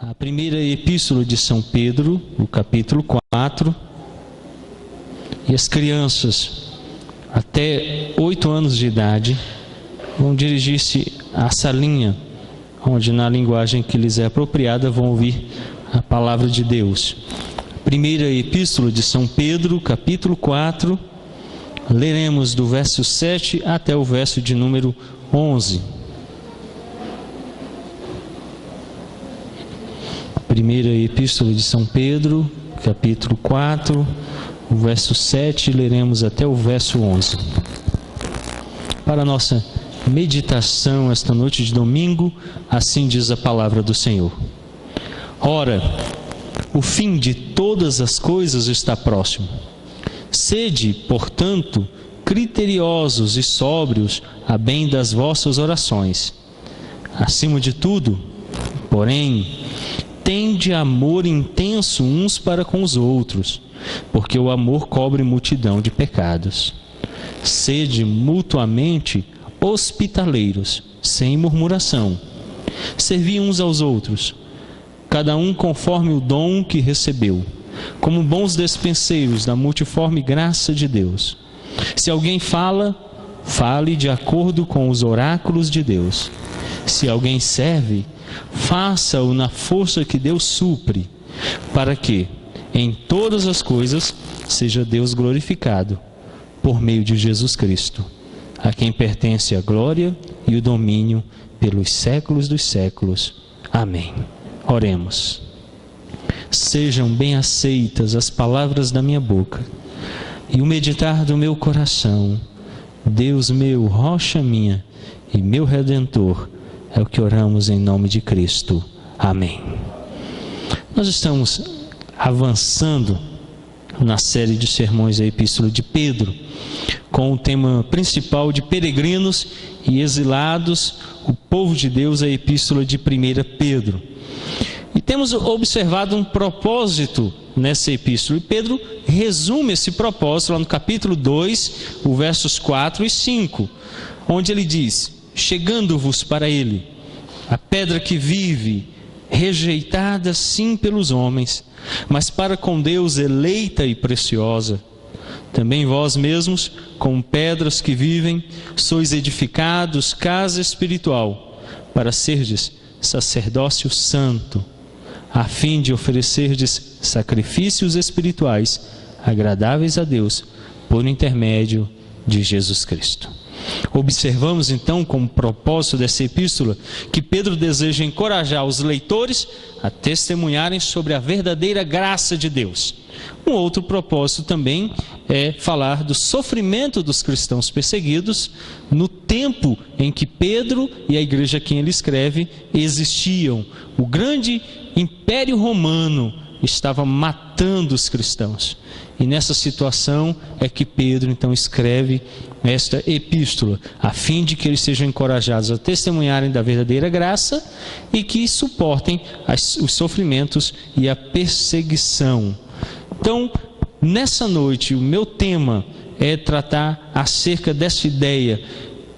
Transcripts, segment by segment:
A primeira epístola de São Pedro, o capítulo 4, e as crianças até 8 anos de idade vão dirigir-se à salinha, onde na linguagem que lhes é apropriada vão ouvir a palavra de Deus. Primeira epístola de São Pedro, capítulo 4, leremos do verso 7 até o verso de número 11. Primeira epístola de São Pedro, capítulo 4, o verso 7, leremos até o verso 11. Para a nossa meditação esta noite de domingo, assim diz a palavra do Senhor. Ora, o fim de todas as coisas está próximo. Sede, portanto, criteriosos e sóbrios a bem das vossas orações. Acima de tudo, porém, tende amor intenso uns para com os outros, porque o amor cobre multidão de pecados. Sede mutuamente hospitaleiros, sem murmuração. Servi uns aos outros, cada um conforme o dom que recebeu, como bons despenseiros da multiforme graça de Deus. Se alguém fala, fale de acordo com os oráculos de Deus. Se alguém serve, faça-o na força que Deus supre, para que, em todas as coisas, seja Deus glorificado, por meio de Jesus Cristo, a quem pertence a glória e o domínio pelos séculos dos séculos. Amém. Oremos. Sejam bem aceitas as palavras da minha boca e o meditar do meu coração. Deus meu, rocha minha e meu Redentor, é o que oramos em nome de Cristo. Amém. Nós estamos avançando na série de sermões da Epístola de Pedro, com o tema principal de peregrinos e exilados, o povo de Deus, a Epístola de 1 Pedro. E temos observado um propósito nessa epístola. E Pedro resume esse propósito lá no capítulo 2, os versos 4 e 5, onde ele diz: chegando-vos para ele, a pedra que vive, rejeitada sim pelos homens, mas para com Deus eleita e preciosa. Também vós mesmos, como pedras que vivem, sois edificados casa espiritual, para serdes sacerdócio santo, a fim de oferecerdes sacrifícios espirituais agradáveis a Deus, por intermédio de Jesus Cristo. Observamos então, como propósito dessa epístola, que Pedro deseja encorajar os leitores a testemunharem sobre a verdadeira graça de Deus. Um outro propósito também é falar do sofrimento dos cristãos perseguidos no tempo em que Pedro e a igreja a quem ele escreve existiam. O grande Império Romano estava matando os cristãos. E nessa situação é que Pedro então escreve esta epístola, a fim de que eles sejam encorajados a testemunharem da verdadeira graça e que suportem os sofrimentos e a perseguição. Então, nessa noite, o meu tema é tratar acerca dessa ideia,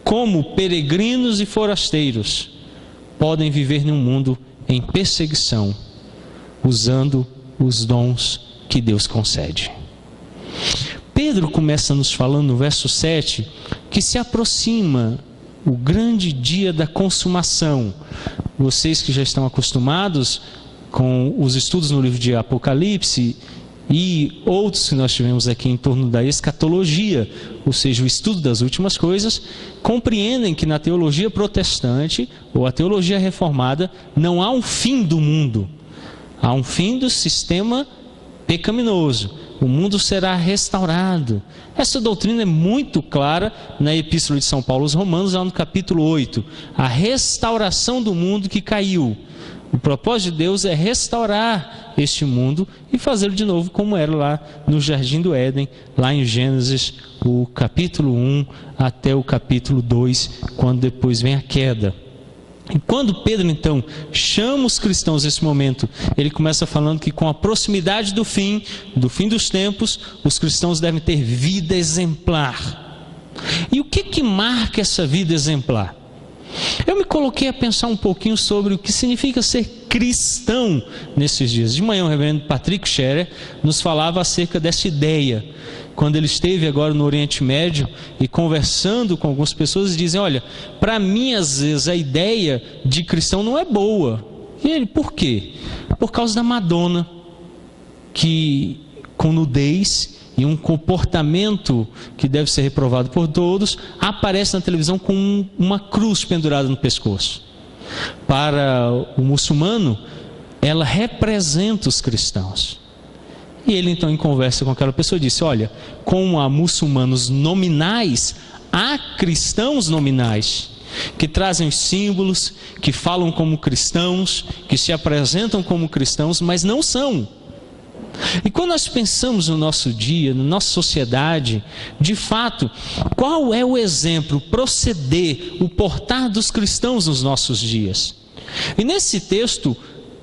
como peregrinos e forasteiros podem viver num mundo em perseguição, usando os dons que Deus concede. Pedro começa nos falando no verso 7 que se aproxima o grande dia da consumação. Vocês que já estão acostumados com os estudos no livro de Apocalipse e outros que nós tivemos aqui em torno da escatologia, ou seja, o estudo das últimas coisas, compreendem que na teologia protestante ou a teologia reformada não há um fim do mundo, há um fim do sistema pecaminoso. O mundo será restaurado. Essa doutrina é muito clara na Epístola de São Paulo aos Romanos, lá no capítulo 8. A restauração do mundo que caiu. O propósito de Deus é restaurar este mundo e fazê-lo de novo como era lá no Jardim do Éden, lá em Gênesis, o capítulo 1 até o capítulo 2, quando depois vem a queda. E quando Pedro então chama os cristãos nesse momento, ele começa falando que com a proximidade do fim dos tempos, os cristãos devem ter vida exemplar. E o que marca essa vida exemplar? Eu me coloquei a pensar um pouquinho sobre o que significa ser cristão nesses dias. De manhã o reverendo Patrick Scherer nos falava acerca dessa ideia, quando ele esteve agora no Oriente Médio e conversando com algumas pessoas, dizem: olha, para mim às vezes a ideia de cristão não é boa. E ele, por quê? Por causa da Madonna, que com nudez e um comportamento que deve ser reprovado por todos, aparece na televisão com uma cruz pendurada no pescoço. Para o muçulmano, ela representa os cristãos. E ele então, em conversa com aquela pessoa, disse: olha, como há muçulmanos nominais, há cristãos nominais, que trazem os símbolos, que falam como cristãos, que se apresentam como cristãos, mas não são. E quando nós pensamos no nosso dia, na nossa sociedade, de fato, qual é o exemplo, o proceder, o portar dos cristãos nos nossos dias? E nesse texto,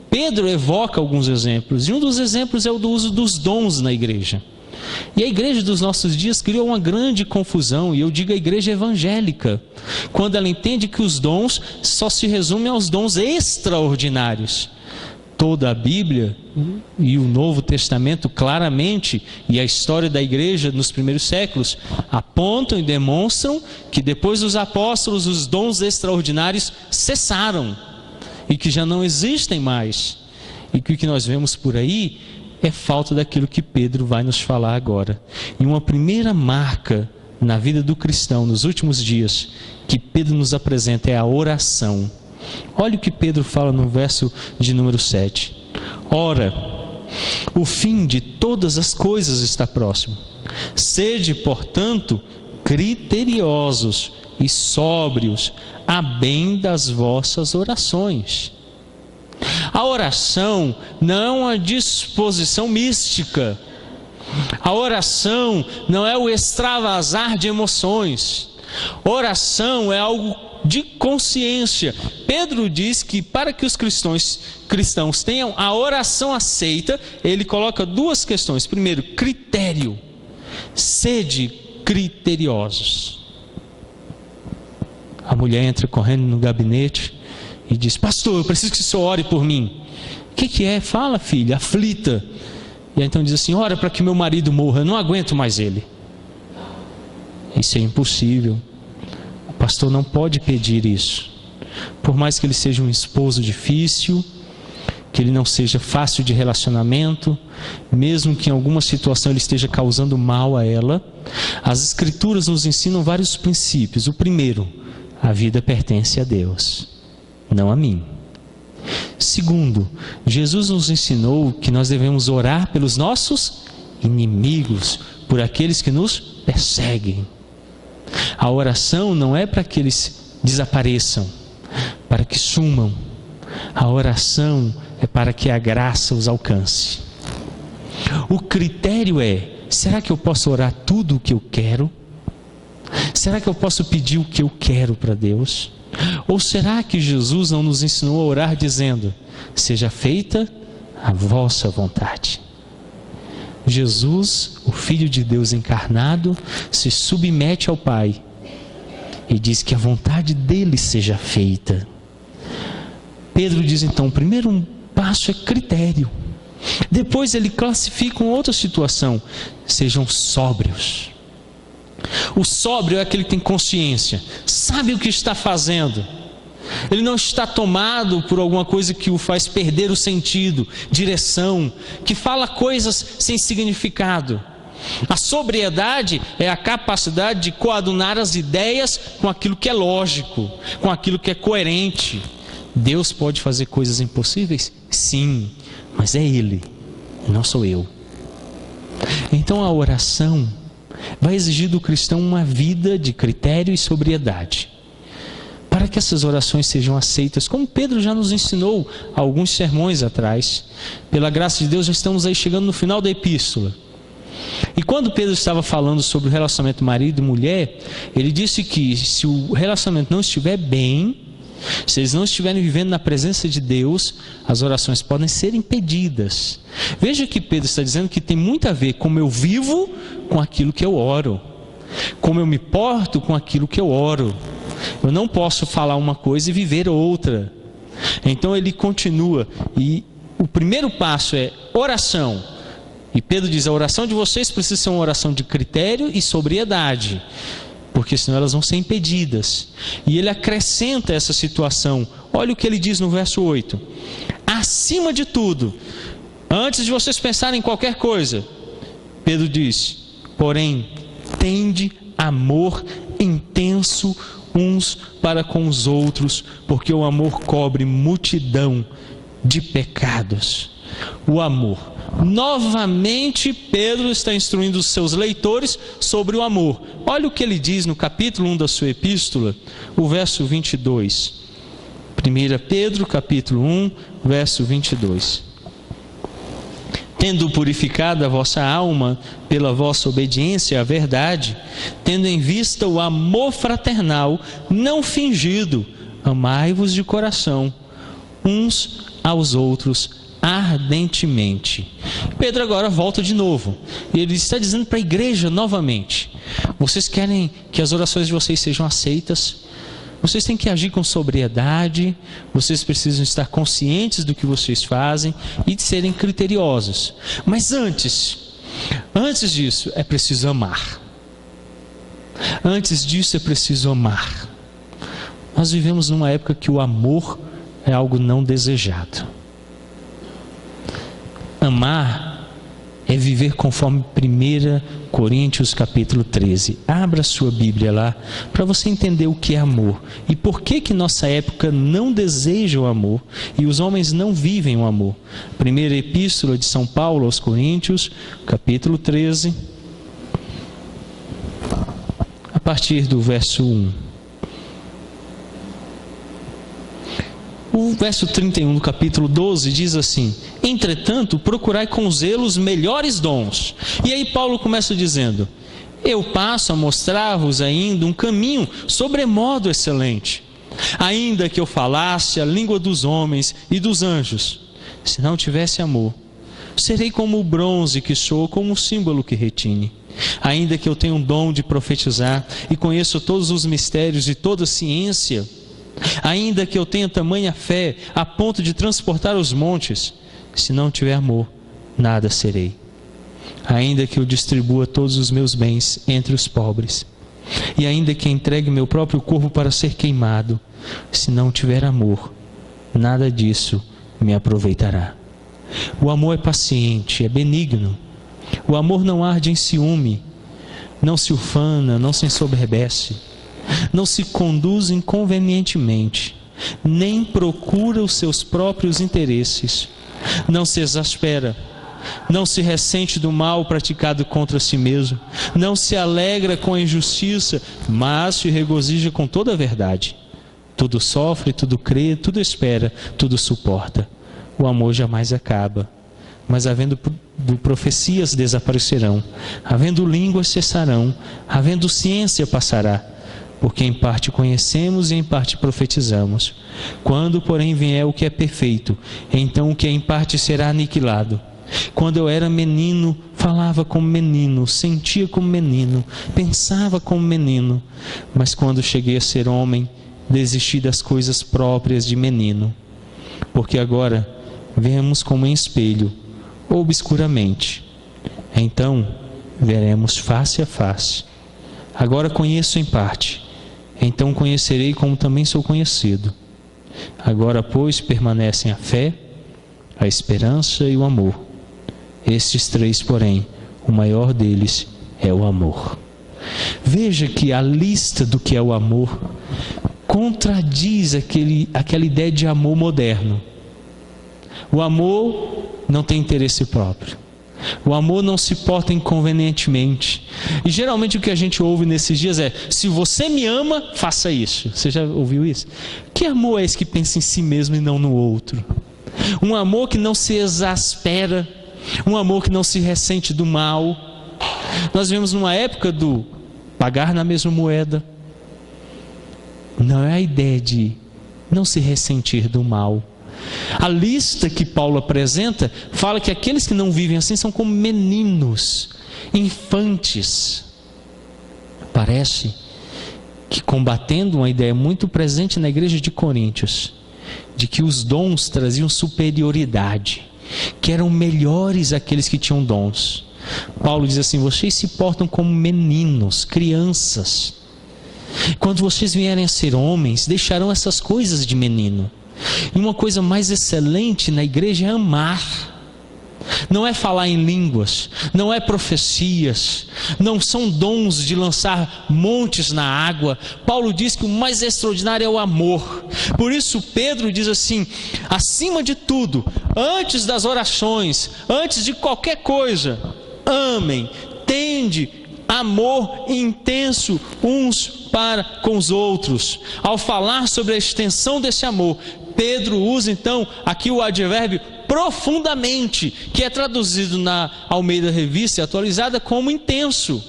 Pedro evoca alguns exemplos, e um dos exemplos é o do uso dos dons na igreja. E a igreja dos nossos dias criou uma grande confusão, e eu digo a igreja evangélica, quando ela entende que os dons só se resumem aos dons extraordinários. Toda a Bíblia e o Novo Testamento claramente, e a história da igreja nos primeiros séculos, apontam e demonstram que depois dos apóstolos os dons extraordinários cessaram e que já não existem mais, e que o que nós vemos por aí é falta daquilo que Pedro vai nos falar agora. E uma primeira marca na vida do cristão nos últimos dias que Pedro nos apresenta é a oração. Olha o que Pedro fala no verso de número 7. Ora, o fim de todas as coisas está próximo. Sede, portanto, criteriosos e sóbrios, a bem das vossas orações. A oração não é uma disposição mística. A oração não é o extravasar de emoções. Oração é algo de consciência. Pedro diz que para que os cristãos tenham a oração aceita, ele coloca duas questões. Primeiro, critério. Sede criteriosos. A mulher entra correndo no gabinete e diz: pastor, eu preciso que o senhor ore por mim. O que é? Fala, filha, aflita. E aí então diz assim: ora para que meu marido morra, eu não aguento mais ele. Isso é impossível. O pastor não pode pedir isso. Por mais que ele seja um esposo difícil, que ele não seja fácil de relacionamento, mesmo que em alguma situação ele esteja causando mal a ela, as Escrituras nos ensinam vários princípios. O primeiro, a vida pertence a Deus, não a mim. Segundo, Jesus nos ensinou que nós devemos orar pelos nossos inimigos, por aqueles que nos perseguem. A oração não é para que eles desapareçam, para que sumam. A oração é para que a graça os alcance. O critério é: será que eu posso orar tudo o que eu quero? Será que eu posso pedir o que eu quero para Deus? Ou será que Jesus não nos ensinou a orar dizendo: seja feita a vossa vontade? Jesus, o Filho de Deus encarnado, se submete ao Pai e diz que a vontade dele seja feita. Pedro diz então: o primeiro passo é critério. Depois ele classifica uma outra situação: sejam sóbrios. O sóbrio é aquele que tem consciência, sabe o que está fazendo. Ele não está tomado por alguma coisa que o faz perder o sentido, direção, que fala coisas sem significado. A sobriedade é a capacidade de coadunar as ideias com aquilo que é lógico, com aquilo que é coerente. Deus pode fazer coisas impossíveis? Sim, mas é Ele, não sou eu. Então a oração vai exigir do cristão uma vida de critério e sobriedade, para que essas orações sejam aceitas, como Pedro já nos ensinou há alguns sermões atrás. Pela graça de Deus, já estamos aí chegando no final da epístola. E quando Pedro estava falando sobre o relacionamento marido e mulher, ele disse que se o relacionamento não estiver bem, se eles não estiverem vivendo na presença de Deus, as orações podem ser impedidas. Veja que Pedro está dizendo que tem muito a ver como eu vivo com aquilo que eu oro, como eu me porto com aquilo que eu oro. Eu não posso falar uma coisa e viver outra. Então ele continua, e o primeiro passo é oração. E Pedro diz: a oração de vocês precisa ser uma oração de critério e sobriedade, porque senão elas vão ser impedidas. E ele acrescenta essa situação. Olha o que ele diz no verso 8: acima de tudo, antes de vocês pensarem em qualquer coisa, Pedro diz: porém, tende amor intenso uns para com os outros, porque o amor cobre multidão de pecados. O amor. Novamente, Pedro está instruindo os seus leitores sobre o amor. Olha o que ele diz no capítulo 1 da sua epístola, o verso 22. 1 Pedro, capítulo 1, verso 22. Tendo purificado a vossa alma pela vossa obediência à verdade, tendo em vista o amor fraternal não fingido, amai-vos de coração, uns aos outros ardentemente. Pedro agora volta de novo, e ele está dizendo para a igreja novamente: vocês querem que as orações de vocês sejam aceitas? Vocês têm que agir com sobriedade, vocês precisam estar conscientes do que vocês fazem e de serem criteriosos. Mas antes disso é preciso amar. Antes disso é preciso amar. Nós vivemos numa época que o amor é algo não desejado. Amar é viver conforme 1 Coríntios capítulo 13. Abra sua Bíblia lá, para você entender o que é amor. E por que nossa época não deseja o amor, e os homens não vivem o amor. Primeira epístola de São Paulo aos Coríntios, capítulo 13, a partir do verso 1. O verso 31 do capítulo 12 diz assim: entretanto, procurai com zelo os melhores dons. E aí Paulo começa dizendo: eu passo a mostrar-vos ainda um caminho sobremodo excelente. Ainda que eu falasse a língua dos homens e dos anjos, se não tivesse amor, serei como o bronze que soa, como um símbolo que retine. Ainda que eu tenha um dom de profetizar e conheço todos os mistérios e toda a ciência, ainda que eu tenha tamanha fé a ponto de transportar os montes, se não tiver amor, nada serei. Ainda que eu distribua todos os meus bens entre os pobres, e ainda que entregue meu próprio corpo para ser queimado, se não tiver amor, nada disso me aproveitará. O amor é paciente, é benigno. O amor não arde em ciúme, não se ufana, não se ensoberbece, não se conduz inconvenientemente, nem procura os seus próprios interesses, não se exaspera, não se ressente do mal praticado contra si mesmo, não se alegra com a injustiça, mas se regozija com toda a verdade. Tudo sofre, tudo crê, tudo espera, tudo suporta. O amor jamais acaba, mas havendo profecias desaparecerão, havendo línguas cessarão, havendo ciência passará, porque em parte conhecemos e em parte profetizamos. Quando, porém, vier o que é perfeito, então o que é em parte será aniquilado. Quando eu era menino, falava como menino, sentia como menino, pensava como menino. Mas quando cheguei a ser homem, desisti das coisas próprias de menino. Porque agora vemos como em espelho, obscuramente. Então veremos face a face. Agora conheço em parte, então conhecerei como também sou conhecido. Agora, pois, permanecem a fé, a esperança e o amor. Estes três, porém, o maior deles é o amor. Veja que a lista do que é o amor contradiz aquela ideia de amor moderno. O amor não tem interesse próprio. O amor não se porta inconvenientemente. E geralmente o que a gente ouve nesses dias é: se você me ama, faça isso. Você já ouviu isso? Que amor é esse que pensa em si mesmo e não no outro? Um amor que não se exaspera, um amor que não se ressente do mal. Nós vivemos numa época do pagar na mesma moeda. Não é a ideia de não se ressentir do mal. A lista que Paulo apresenta fala que aqueles que não vivem assim são como meninos, infantes. Parece que, combatendo uma ideia muito presente na igreja de Coríntios, de que os dons traziam superioridade, que eram melhores aqueles que tinham dons. Paulo diz assim: vocês se portam como meninos, crianças. Quando vocês vierem a ser homens, deixarão essas coisas de menino. E uma coisa mais excelente na igreja é amar. Não é falar em línguas, não é profecias, não são dons de lançar montes na água. Paulo diz que o mais extraordinário é o amor. Por isso Pedro diz assim: acima de tudo, antes das orações, antes de qualquer coisa, amem, tende amor intenso uns para com os outros. Ao falar sobre a extensão desse amor, Pedro usa então aqui o advérbio profundamente, que é traduzido na Almeida Revista Atualizada como intenso.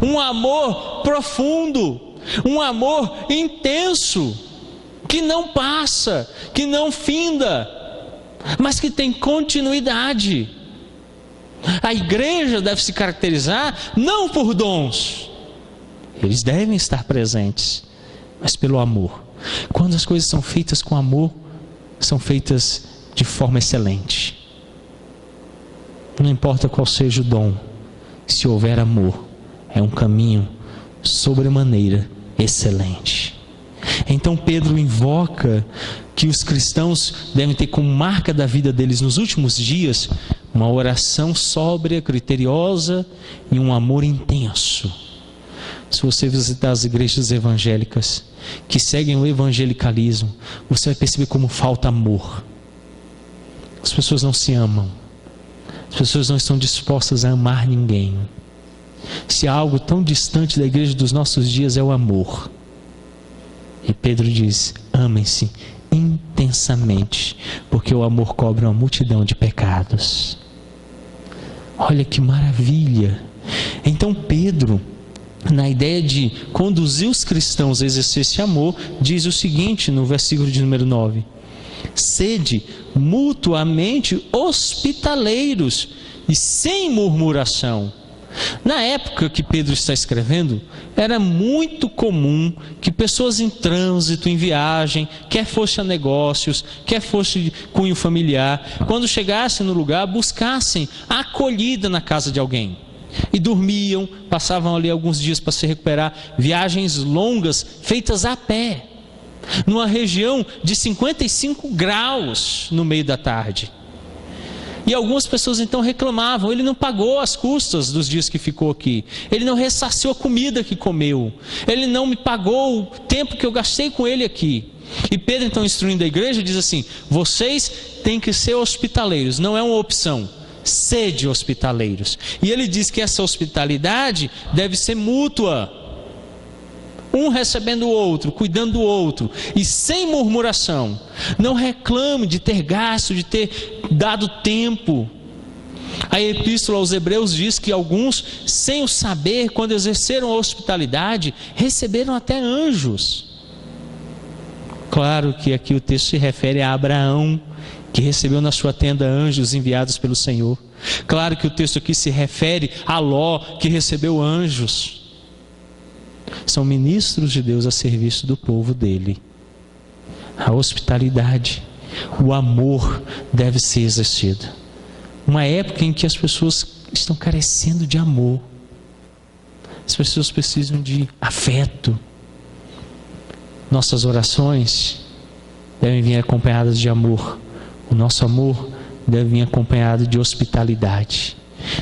Um amor profundo, um amor intenso, que não passa, que não finda, mas que tem continuidade. A igreja deve se caracterizar não por dons, eles devem estar presentes, mas pelo amor. Quando as coisas são feitas com amor, são feitas de forma excelente. Não importa qual seja o dom, se houver amor, é um caminho sobremaneira excelente. Então Pedro invoca que os cristãos devem ter como marca da vida deles nos últimos dias uma oração sóbria, criteriosa e um amor intenso. Se você visitar as igrejas evangélicas que seguem o evangelicalismo, você vai perceber como falta amor. As pessoas não se amam, as pessoas não estão dispostas a amar ninguém. Se há algo tão distante da igreja dos nossos dias, é o amor. E Pedro diz: amem-se intensamente, porque o amor cobre uma multidão de pecados. Olha que maravilha! Então Pedro, na ideia de conduzir os cristãos a exercer esse amor, diz o seguinte no versículo de número 9: sede mutuamente hospitaleiros e sem murmuração. Na época que Pedro está escrevendo, era muito comum que pessoas em trânsito, em viagem, quer fosse a negócios, quer fosse de cunho familiar, quando chegassem no lugar, buscassem a acolhida na casa de alguém. E dormiam, passavam ali alguns dias para se recuperar, viagens longas feitas a pé, numa região de 55 graus no meio da tarde. E algumas pessoas então reclamavam: ele não pagou as custas dos dias que ficou aqui, ele não ressarciu a comida que comeu, ele não me pagou o tempo que eu gastei com ele aqui. E Pedro então, instruindo a igreja, diz assim: vocês têm que ser hospitaleiros, não é uma opção, sede hospitaleiros. E ele diz que essa hospitalidade deve ser mútua, um recebendo o outro, cuidando do outro, e sem murmuração. Não reclame de ter gasto, de ter dado tempo. A epístola aos Hebreus diz que alguns, sem o saber, quando exerceram a hospitalidade, receberam até anjos. Claro que aqui o texto se refere a Abraão, que recebeu na sua tenda anjos enviados pelo Senhor. Claro que o texto aqui se refere a Ló, que recebeu anjos. São ministros de Deus a serviço do povo dele. A hospitalidade, o amor deve ser exercido. Uma época em que as pessoas estão carecendo de amor. As pessoas precisam de afeto. Nossas orações devem vir acompanhadas de amor. O nosso amor deve vir acompanhado de hospitalidade.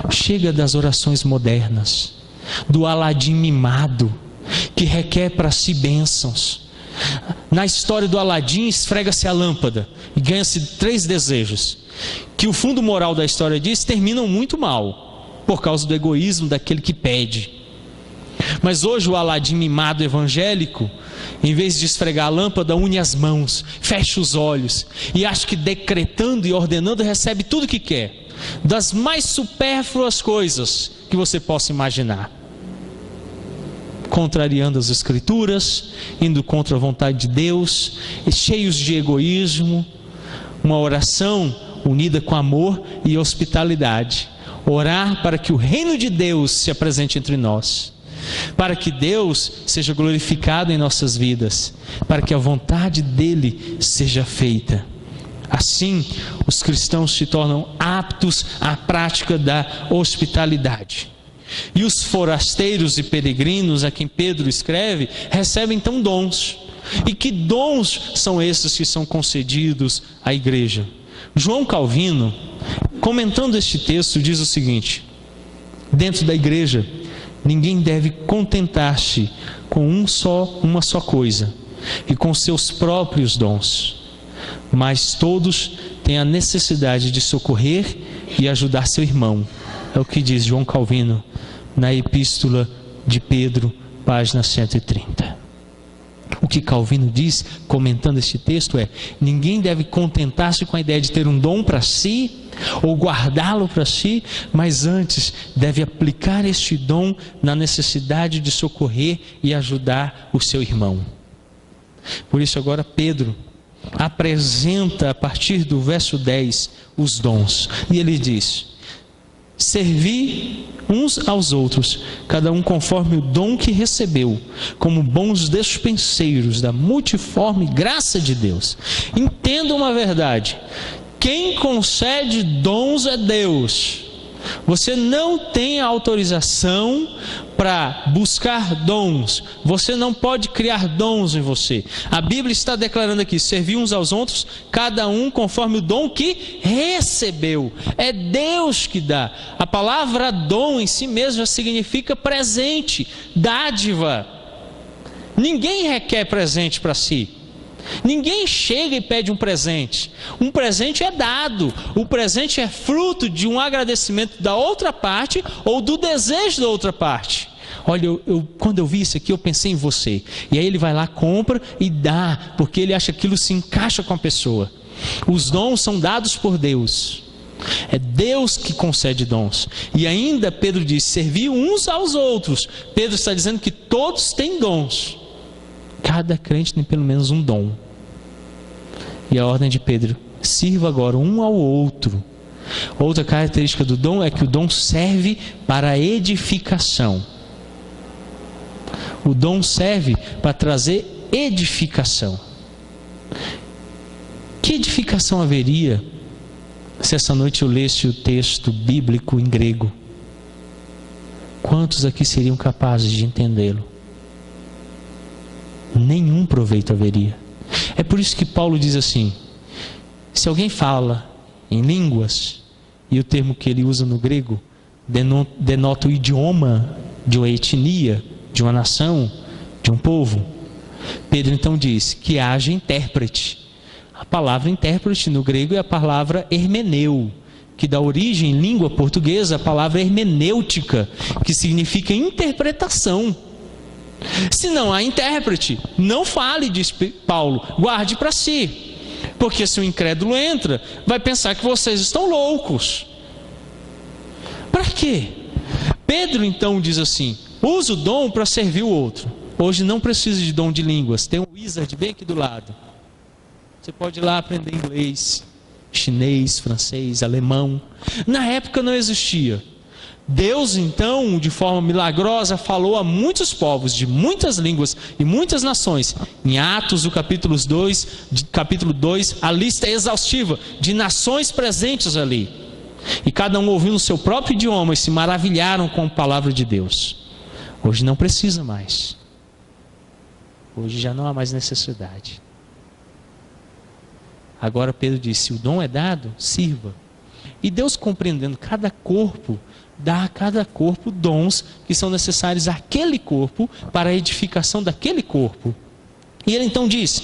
Chega das orações modernas, do Aladim mimado, que requer para si bênçãos. Na história do Aladim, esfrega-se a lâmpada e ganha-se 3 desejos, que o fundo moral da história diz, terminam muito mal, por causa do egoísmo daquele que pede. Mas hoje o Aladim mimado evangélico, em vez de esfregar a lâmpada, une as mãos, fecha os olhos e acha que decretando e ordenando recebe tudo o que quer, das mais supérfluas coisas que você possa imaginar, contrariando as escrituras, indo contra a vontade de Deus, e cheios de egoísmo. Uma oração unida com amor e hospitalidade, orar para que o reino de Deus se apresente entre nós. para que Deus seja glorificado em nossas vidas, para que a vontade dele seja feita. Assim, os cristãos se tornam aptos à prática da hospitalidade. E os forasteiros e peregrinos a quem Pedro escreve, recebem então dons. E que dons são esses que são concedidos à igreja? João Calvino, comentando este texto, diz o seguinte: dentro da igreja, ninguém deve contentar-se com uma só coisa e com seus próprios dons, mas todos têm a necessidade de socorrer e ajudar seu irmão. É o que diz João Calvino na Epístola de Pedro, página 130. O que Calvino diz, comentando este texto, é: ninguém deve contentar-se com a ideia de ter um dom para si, ou guardá-lo para si, mas antes deve aplicar este dom na necessidade de socorrer e ajudar o seu irmão. Por isso agora Pedro apresenta a partir do verso 10 os dons, e ele diz: servi uns aos outros, cada um conforme o dom que recebeu, como bons despenseiros da multiforme graça de Deus. Entenda uma verdade: quem concede dons é Deus. Você não tem autorização para buscar dons. Você não pode criar dons em você. A Bíblia está declarando aqui: servir uns aos outros, cada um conforme o dom que recebeu. É Deus que dá. A palavra dom em si mesmo já significa presente, dádiva. Ninguém requer presente para si. Ninguém chega e pede um presente. Um presente é dado. O presente é fruto de um agradecimento da outra parte ou do desejo da outra parte. Olha, quando eu vi isso aqui, eu pensei em você. E aí ele vai lá, compra e dá, porque ele acha que aquilo se encaixa com a pessoa. Os dons são dados por Deus. É Deus que concede dons. E ainda Pedro diz: servir uns aos outros. Pedro está dizendo que todos têm dons. Cada crente tem pelo menos um dom. E a ordem de Pedro: sirva agora um ao outro. Outra característica do dom é que o dom serve para a edificação. O dom serve para trazer edificação. Que edificação haveria se essa noite eu lesse o texto bíblico em grego? Quantos aqui seriam capazes de entendê-lo? Nenhum proveito haveria. É por isso que Paulo diz assim: se alguém fala em línguas, e o termo que ele usa no grego denota o idioma de uma etnia, de uma nação, de um povo, Pedro então diz que haja intérprete. A palavra intérprete no grego é a palavra hermeneu, que dá origem em língua portuguesa à palavra hermenêutica, que significa interpretação. Se não há intérprete, não fale, diz Paulo, guarde para si, porque se o incrédulo entra, vai pensar que vocês estão loucos. Para quê? Pedro então diz assim: usa o dom para servir o outro. Hoje não precisa de dom de línguas, tem um wizard bem aqui do lado. Você pode ir lá aprender inglês, chinês, francês, alemão. Na época não existia. Deus então, de forma milagrosa, falou a muitos povos, de muitas línguas e muitas nações. Em Atos, do capítulo 2, a lista é exaustiva de nações presentes ali. E cada um ouviu no seu próprio idioma e se maravilharam com a palavra de Deus. Hoje não precisa mais. Hoje já não há mais necessidade. Agora Pedro diz: se o dom é dado, sirva. E Deus, compreendendo cada corpo, dá a cada corpo dons que são necessários àquele corpo para a edificação daquele corpo. E ele então diz: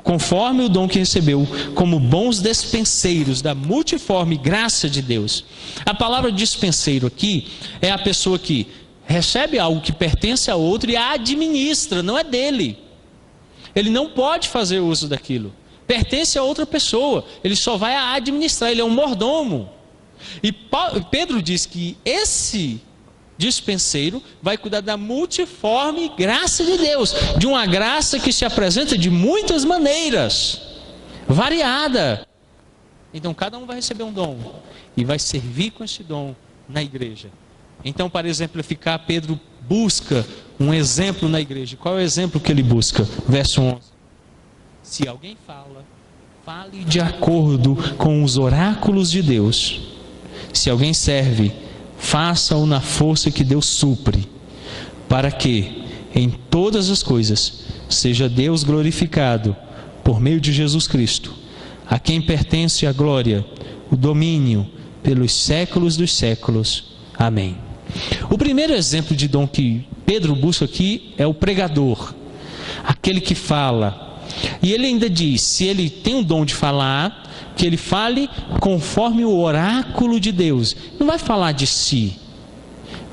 conforme o dom que recebeu, como bons despenseiros da multiforme graça de Deus. A palavra dispenseiro aqui é a pessoa que recebe algo que pertence a outro e a administra, não é dele. Ele não pode fazer uso daquilo. Pertence a outra pessoa, ele só vai administrar, ele é um mordomo. E Pedro diz que esse dispenseiro vai cuidar da multiforme graça de Deus, de uma graça que se apresenta de muitas maneiras, variada. Então cada um vai receber um dom e vai servir com esse dom na igreja. Então, para exemplificar, Pedro busca um exemplo na igreja. Qual é o exemplo que ele busca? Verso 11. Se alguém fala, fale de acordo com os oráculos de Deus. Se alguém serve, faça-o na força que Deus supre, para que, em todas as coisas, seja Deus glorificado por meio de Jesus Cristo, a quem pertence a glória, o domínio, pelos séculos dos séculos. Amém. O primeiro exemplo de dom que Pedro busca aqui é o pregador, aquele que fala. E ele ainda diz, se ele tem o dom de falar, que ele fale conforme o oráculo de Deus. Não vai falar de si.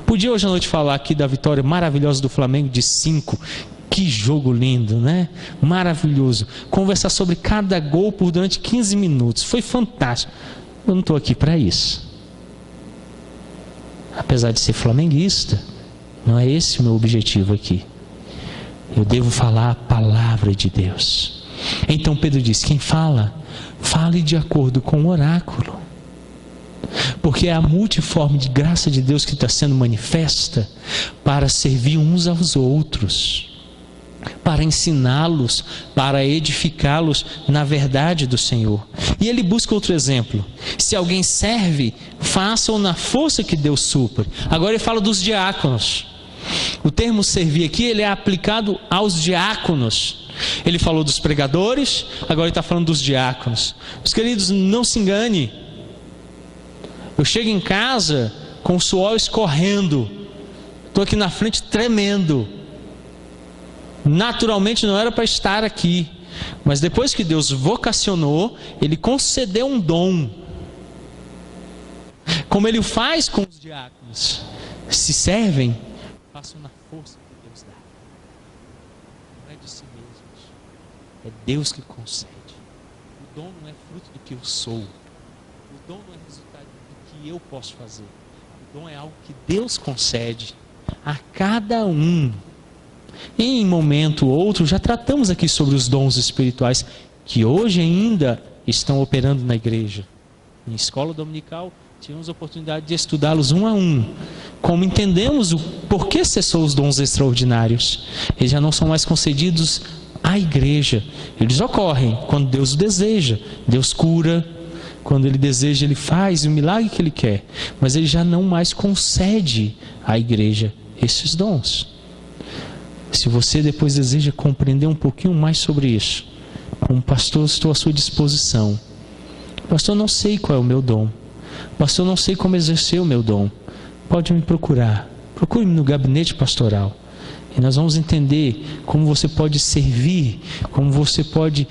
Podia hoje à noite falar aqui da vitória maravilhosa do Flamengo de 5. Que jogo lindo, né? Maravilhoso. Conversar sobre cada gol por durante 15 minutos. Foi fantástico. Eu não estou aqui para isso. Apesar de ser flamenguista, não é esse o meu objetivo aqui. Eu devo falar a palavra de Deus. Então Pedro diz, quem fala, fale de acordo com o oráculo. Porque é a multiforme de graça de Deus que está sendo manifesta para servir uns aos outros, para ensiná-los, para edificá-los na verdade do Senhor. E ele busca outro exemplo. Se alguém serve, faça-o na força que Deus supre. Agora ele fala dos diáconos. O termo servir aqui, ele é aplicado aos diáconos. Ele falou dos pregadores, agora ele está falando dos diáconos. Os queridos, não se engane. Eu chego em casa com o suor escorrendo. Estou aqui na frente tremendo. Naturalmente não era para estar aqui. Mas depois que Deus vocacionou, Ele concedeu um dom. Como Ele faz com os diáconos. Se servem, façam na força que Deus dá. Não é de si mesmos. É Deus que concede. O dom não é fruto do que eu sou. O dom não é resultado do que eu posso fazer. O dom é algo que Deus concede a cada um. Em momento ou outro, já tratamos aqui sobre os dons espirituais que hoje ainda estão operando na igreja. Em escola dominical, tivemos a oportunidade de estudá-los um a um. Como entendemos o porquê cessou os dons extraordinários. Eles já não são mais concedidos à igreja. Eles ocorrem quando Deus o deseja. Deus cura. Quando Ele deseja, Ele faz o milagre que Ele quer. Mas Ele já não mais concede à igreja esses dons. Se você depois deseja compreender um pouquinho mais sobre isso, como pastor, estou à sua disposição. Pastor, não sei qual é o meu dom. Pastor, não sei como exercer o meu dom. Pode me procurar. Procure-me no gabinete pastoral. E nós vamos entender como você pode servir, como você pode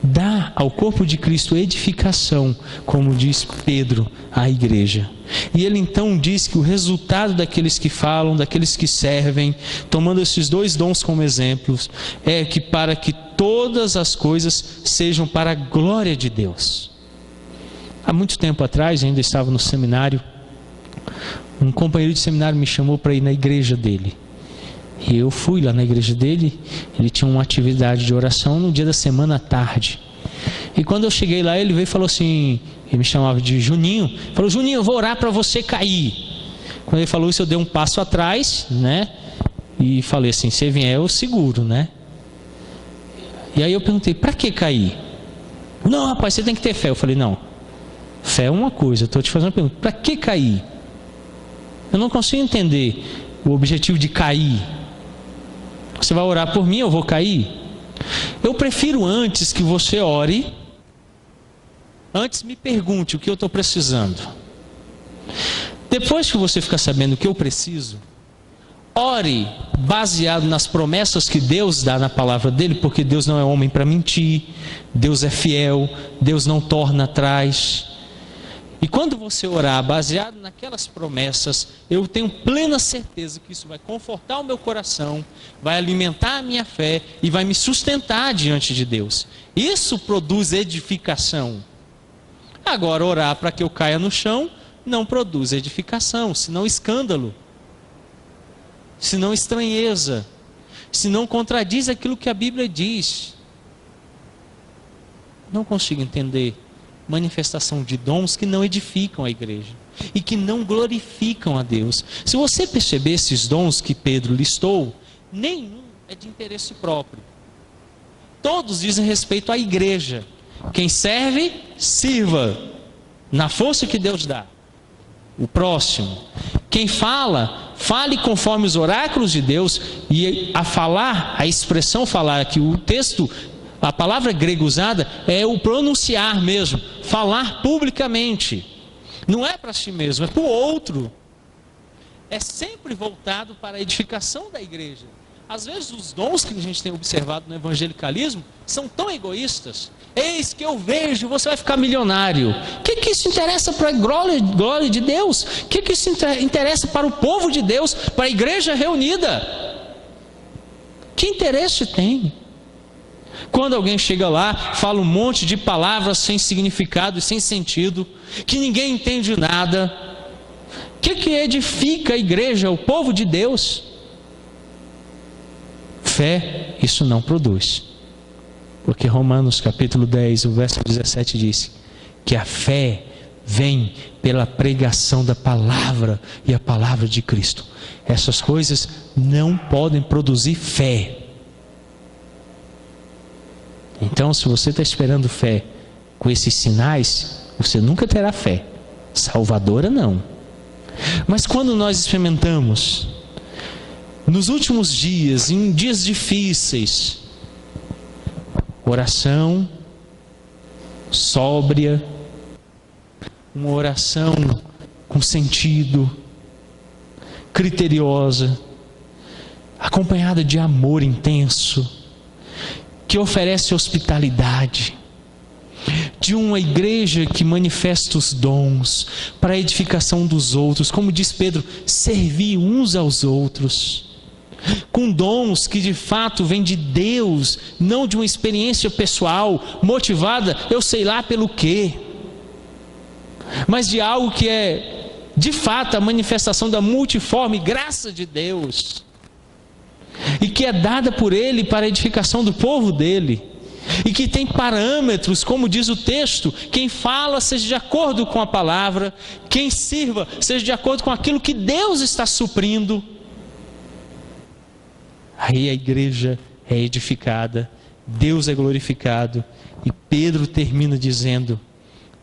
dar ao corpo de Cristo edificação, como diz Pedro à igreja. E ele então diz que o resultado daqueles que falam, daqueles que servem, tomando esses dois dons como exemplos, é que para que todas as coisas sejam para a glória de Deus. Há muito tempo atrás, ainda estava no seminário, um companheiro de seminário me chamou para ir na igreja dele. E eu fui lá na igreja dele. Ele tinha uma atividade de oração no dia da semana à tarde. E quando eu cheguei lá, ele veio e falou assim, ele me chamava de Juninho, falou, Juninho, eu vou orar para você cair. Quando ele falou isso, eu dei um passo atrás, né? E falei assim, se vier eu seguro, né? E aí eu perguntei, para que cair? Não, rapaz, você tem que ter fé. Eu falei, não, fé é uma coisa, eu estou te fazendo uma pergunta, para que cair? Eu não consigo entender o objetivo de cair. Você vai orar por mim, eu vou cair? Eu prefiro antes que você ore, antes me pergunte o que eu estou precisando. Depois que você ficar sabendo o que eu preciso, ore baseado nas promessas que Deus dá na palavra dele, porque Deus não é homem para mentir, Deus é fiel, Deus não torna atrás. E quando você orar baseado naquelas promessas, eu tenho plena certeza que isso vai confortar o meu coração, vai alimentar a minha fé e vai me sustentar diante de Deus. Isso produz edificação. Agora, orar para que eu caia no chão não produz edificação, senão escândalo, senão estranheza, senão contradiz aquilo que a Bíblia diz. Não consigo entender manifestação de dons que não edificam a igreja e que não glorificam a Deus. Se você perceber esses dons que Pedro listou, nenhum é de interesse próprio. Todos dizem respeito à igreja. Quem serve, sirva na força que Deus dá. O próximo. Quem fala, fale conforme os oráculos de Deus. E a falar, a expressão falar, que o texto, a palavra grega usada é o pronunciar mesmo, falar publicamente. Não é para si mesmo, é para o outro. É sempre voltado para a edificação da igreja. Às vezes os dons que a gente tem observado no evangelicalismo são tão egoístas. Eis que eu vejo, você vai ficar milionário. O que isso interessa para a glória de Deus? O que isso interessa para o povo de Deus, para a igreja reunida? Que interesse tem? Quando alguém chega lá, fala um monte de palavras sem significado e sem sentido, que ninguém entende nada. O que edifica a igreja, o povo de Deus? Fé, isso não produz. Porque Romanos capítulo 10, o verso 17 diz que a fé vem pela pregação da palavra e a palavra de Cristo. Essas coisas não podem produzir fé. Então, se você está esperando fé com esses sinais, você nunca terá fé. Salvadora não. Mas quando nós experimentamos, nos últimos dias, em dias difíceis, oração sóbria, uma oração com sentido, criteriosa, acompanhada de amor intenso, que oferece hospitalidade, de uma igreja que manifesta os dons para a edificação dos outros, como diz Pedro, servir uns aos outros, com dons que de fato vêm de Deus, não de uma experiência pessoal, motivada, eu sei lá pelo quê, mas de algo que é de fato a manifestação da multiforme graça de Deus, e que é dada por Ele para a edificação do povo dEle, e que tem parâmetros, como diz o texto, quem fala seja de acordo com a palavra, quem sirva seja de acordo com aquilo que Deus está suprindo. Aí a igreja é edificada, Deus é glorificado, e Pedro termina dizendo,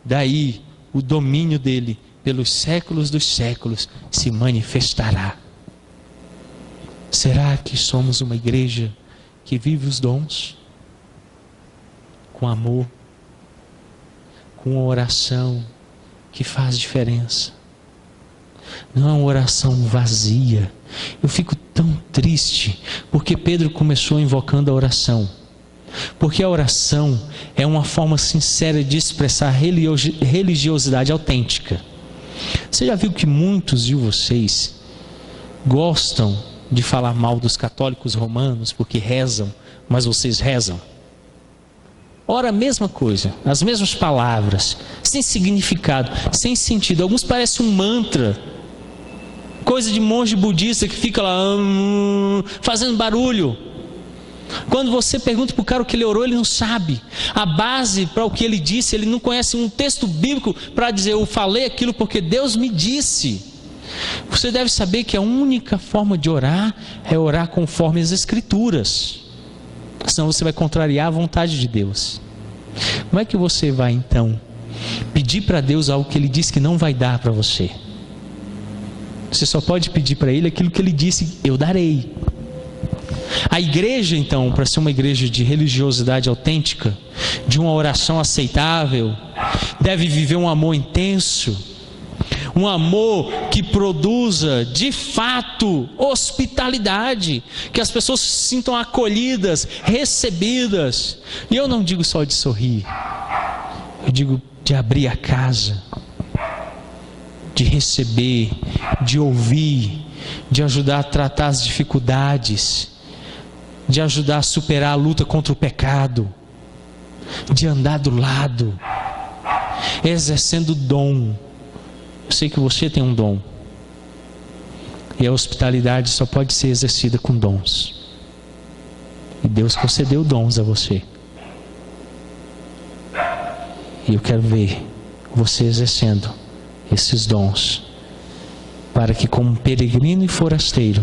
daí o domínio dele pelos séculos dos séculos se manifestará. Será que somos uma igreja que vive os dons? Com amor, com uma oração que faz diferença. Não é uma oração vazia. Eu fico tão triste, porque Pedro começou invocando a oração. Porque a oração é uma forma sincera de expressar religiosidade autêntica. Você já viu que muitos de vocês gostam de falar mal dos católicos romanos porque rezam, mas vocês rezam? Ora, a mesma coisa, as mesmas palavras, sem significado, sem sentido. Alguns parecem um mantra, coisa de monge budista que fica lá fazendo barulho. Quando você pergunta para o cara o que ele orou, ele não sabe. A base para o que ele disse, ele não conhece um texto bíblico para dizer, eu falei aquilo porque Deus me disse. Você deve saber que a única forma de orar é orar conforme as Escrituras. Senão você vai contrariar a vontade de Deus. Como é que você vai então pedir para Deus algo que Ele disse que não vai dar para você? Você só pode pedir para Ele aquilo que Ele disse, eu darei. A igreja então, para ser uma igreja de religiosidade autêntica, de uma oração aceitável, deve viver um amor intenso, um amor que produza de fato hospitalidade, que as pessoas se sintam acolhidas, recebidas. E eu não digo só de sorrir, eu digo de abrir a casa, de receber, de ouvir, de ajudar a tratar as dificuldades, de ajudar a superar a luta contra o pecado, de andar do lado, exercendo dom. Eu sei que você tem um dom, e a hospitalidade só pode ser exercida com dons, e Deus concedeu dons a você, E eu quero ver você exercendo esses dons, para que, como peregrino e forasteiro,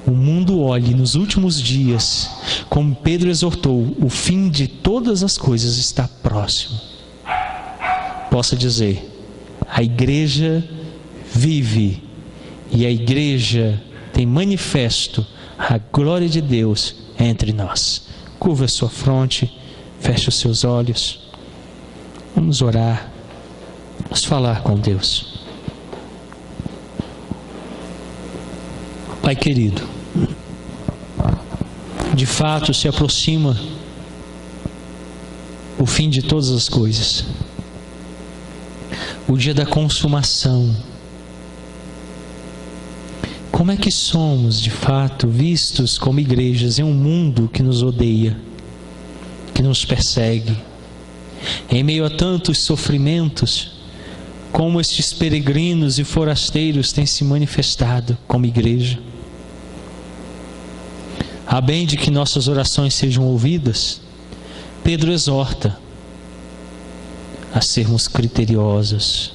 o mundo olhe nos últimos dias, como Pedro exortou, o fim de todas as coisas está próximo. Possa dizer: a igreja vive e a igreja tem manifesto a glória de Deus entre nós. Curva a sua fronte, feche os seus olhos. Vamos orar, vamos falar com Deus. Pai querido, de fato se aproxima o fim de todas as coisas, o dia da consumação. Como é que somos, de fato, vistos como igrejas em um mundo que nos odeia, que nos persegue, em meio a tantos sofrimentos? Como estes peregrinos e forasteiros têm se manifestado como igreja? A bem de que nossas orações sejam ouvidas, Pedro exorta a sermos criteriosos.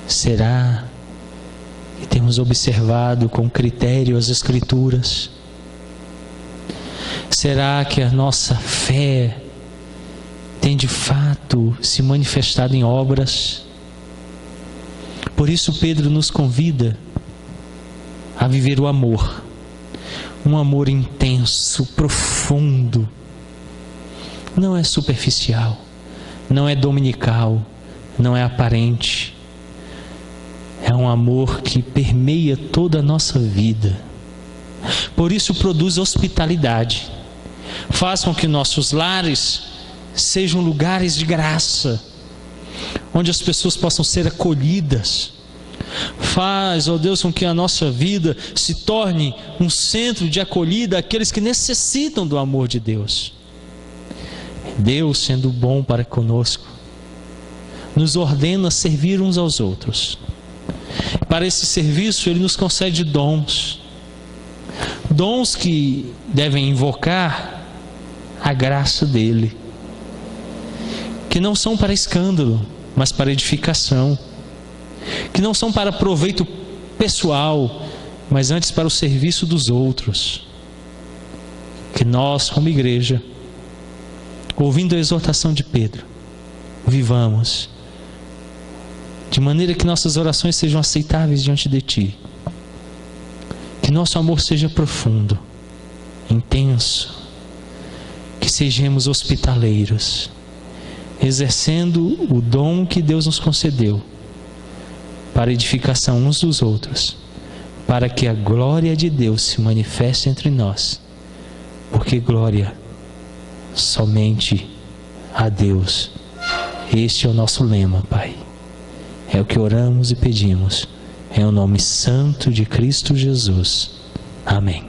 Será que temos observado com critério as Escrituras? Será que a nossa fé tem de fato se manifestado em obras? Por isso Pedro nos convida a viver o amor, um amor intenso, profundo. Não é superficial, não é dominical, não é aparente. É um amor que permeia toda a nossa vida. Por isso produz hospitalidade, faz com que nossos lares sejam lugares de graça, onde as pessoas possam ser acolhidas. Faz, ó Deus, com que a nossa vida se torne um centro de acolhida àqueles que necessitam do amor de Deus. Deus, sendo bom para conosco, nos ordena servir uns aos outros. Para esse serviço Ele nos concede dons, dons que devem invocar a graça dEle, que não são para escândalo, mas para edificação, que não são para proveito pessoal, mas antes para o serviço dos outros. Que nós, como igreja, ouvindo a exortação de Pedro, vivamos de maneira que nossas orações sejam aceitáveis diante de Ti, que nosso amor seja profundo, intenso, que sejamos hospitaleiros, exercendo o dom que Deus nos concedeu para edificação uns dos outros, para que a glória de Deus se manifeste entre nós, porque glória somente a Deus. Este é o nosso lema, Pai. É o que oramos e pedimos, em o nome santo de Cristo Jesus. Amém.